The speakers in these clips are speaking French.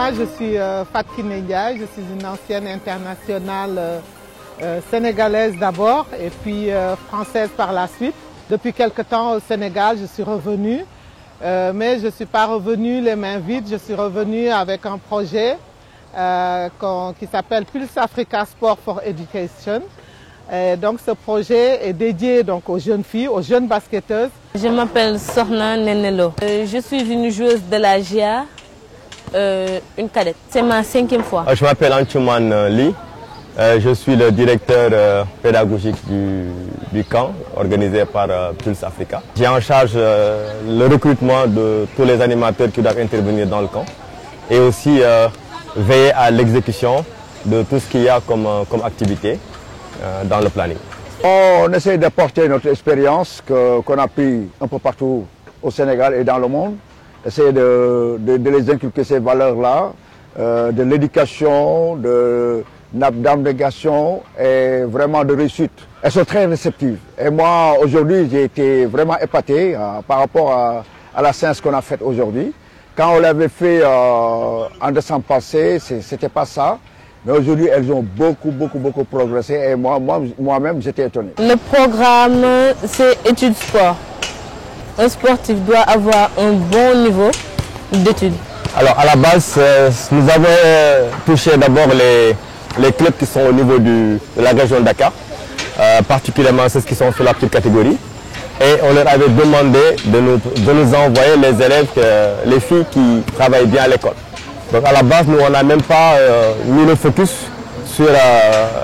Moi, je suis Fatou Kiné Ndiaye, je suis une ancienne internationale sénégalaise d'abord et puis française par la suite. Depuis quelque temps au Sénégal, je suis revenue, mais je ne suis pas revenue les mains vides. Je suis revenue avec un projet qui s'appelle Pulse Africa Sport for Education. Et donc ce projet est dédié donc aux jeunes filles, aux jeunes basketteuses. Je m'appelle Sorna Nenelo. Je suis une joueuse de la GIA, une cadette. C'est ma 5e fois. Je m'appelle Anchuman Lee. Je suis le directeur pédagogique du camp organisé par Pulse Africa. J'ai en charge le recrutement de tous les animateurs qui doivent intervenir dans le camp et aussi veiller à l'exécution de tout ce qu'il y a comme activité dans le planning. On essaie de porter notre expérience qu'on a pris un peu partout au Sénégal et dans le monde. Essayer de les inculquer ces valeurs-là, de l'éducation, de d'abnégation et vraiment de réussite. Elles sont très réceptives. Et moi, aujourd'hui, j'ai été vraiment épaté par rapport à la séance qu'on a faite aujourd'hui. Quand on l'avait fait en décembre passé, c'était pas ça. Mais aujourd'hui, elles ont beaucoup progressé et moi-même, j'étais étonné. Le programme, c'est études sport. Un sportif doit avoir un bon niveau d'études. Alors, à la base, nous avons touché d'abord les clubs qui sont au niveau de la région de Dakar, particulièrement ceux qui sont sur la petite catégorie. Et on leur avait demandé de nous envoyer les élèves, les filles qui travaillent bien à l'école. Donc à la base, nous, on n'a même pas mis le focus sur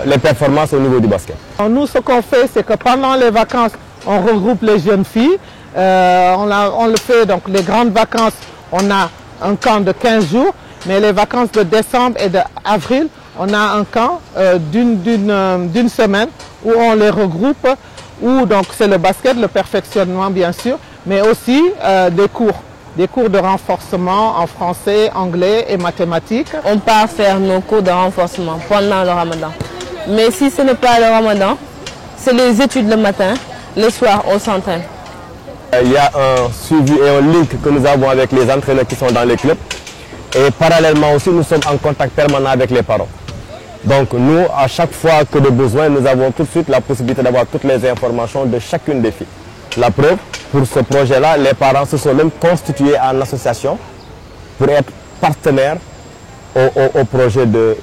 les performances au niveau du basket. Nous, ce qu'on fait, c'est que pendant les vacances, on regroupe les jeunes filles. On le fait, donc les grandes vacances, on a un camp de 15 jours. Mais les vacances de décembre et d'avril, on a un camp d'une semaine où on les regroupe, où donc c'est le basket, le perfectionnement bien sûr, mais aussi des cours de renforcement en français, anglais et mathématiques. On part faire nos cours de renforcement pendant le ramadan. Mais si ce n'est pas le ramadan, c'est les études le matin, le soir on s'entraîne. Il y a un suivi et un link que nous avons avec les entraîneurs qui sont dans les clubs. Et parallèlement aussi, nous sommes en contact permanent avec les parents. Donc nous, à chaque fois que de besoin, nous avons tout de suite la possibilité d'avoir toutes les informations de chacune des filles. La preuve, pour ce projet-là, les parents se sont même constitués en association pour être partenaires au projet de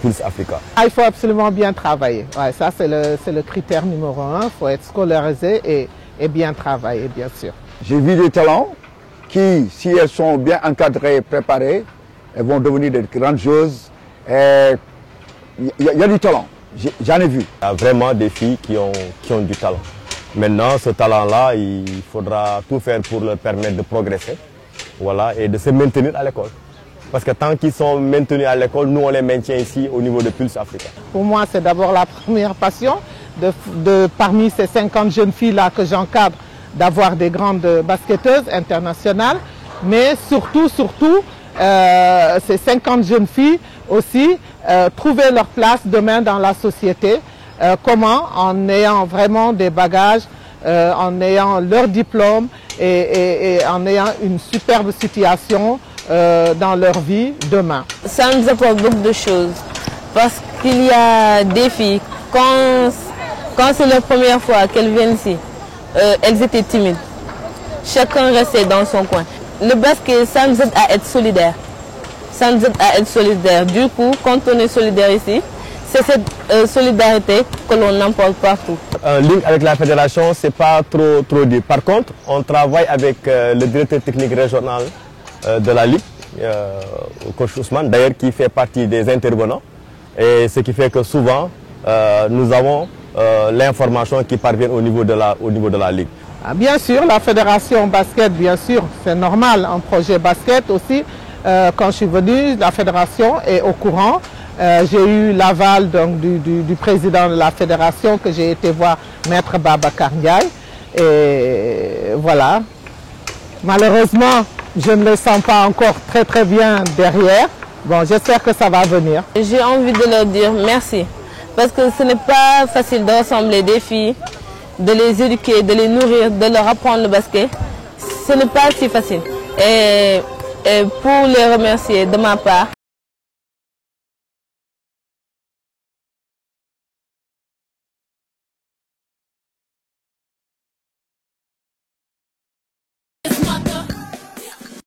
Pulse Africa. Il faut absolument bien travailler. Ouais, ça, c'est le critère numéro 1. Il faut être scolarisé et bien travailler, bien sûr. J'ai vu des talents qui, si elles sont bien encadrées et préparées, elles vont devenir de grandes choses. Il y a du talent, j'en ai vu. Il y a vraiment des filles qui ont du talent. Maintenant, ce talent-là, il faudra tout faire pour leur permettre de progresser, voilà, et de se maintenir à l'école. Parce que tant qu'ils sont maintenus à l'école, nous on les maintient ici au niveau de Pulse Africa. Pour moi, c'est d'abord la première passion parmi ces 50 jeunes filles-là que j'encadre, d'avoir des grandes basketteuses internationales, mais surtout, ces 50 jeunes filles aussi, trouver leur place demain dans la société. Comment? En ayant vraiment des bagages, en ayant leur diplôme et en ayant une superbe situation dans leur vie demain. Ça nous apporte beaucoup de choses parce qu'il y a des filles, quand c'est la première fois qu'elles viennent ici, elles étaient timides. Chacun restait dans son coin. Le basket, ça nous aide à être solidaires. Ça nous aide à être solidaires. Du coup, quand on est solidaire ici, c'est cette solidarité que l'on emporte partout. Un link avec la fédération, ce n'est pas trop dur. Par contre, on travaille avec le directeur technique régional de la Ligue, coach Ousmane, d'ailleurs qui fait partie des intervenants. Et ce qui fait que souvent, nous avons l'information qui parvient au niveau de la Ligue. Bien sûr, la fédération basket, bien sûr, c'est normal, un projet basket aussi. Quand je suis venu, la fédération est au courant. J'ai eu l'aval du président de la fédération que j'ai été voir, Maître Babacar Ndiaye. Et voilà. Malheureusement, je ne le sens pas encore très bien derrière. Bon, j'espère que ça va venir. J'ai envie de leur dire merci. Parce que ce n'est pas facile de rassembler des filles, de les éduquer, de les nourrir, de leur apprendre le basket. Ce n'est pas si facile. Et pour les remercier de ma part,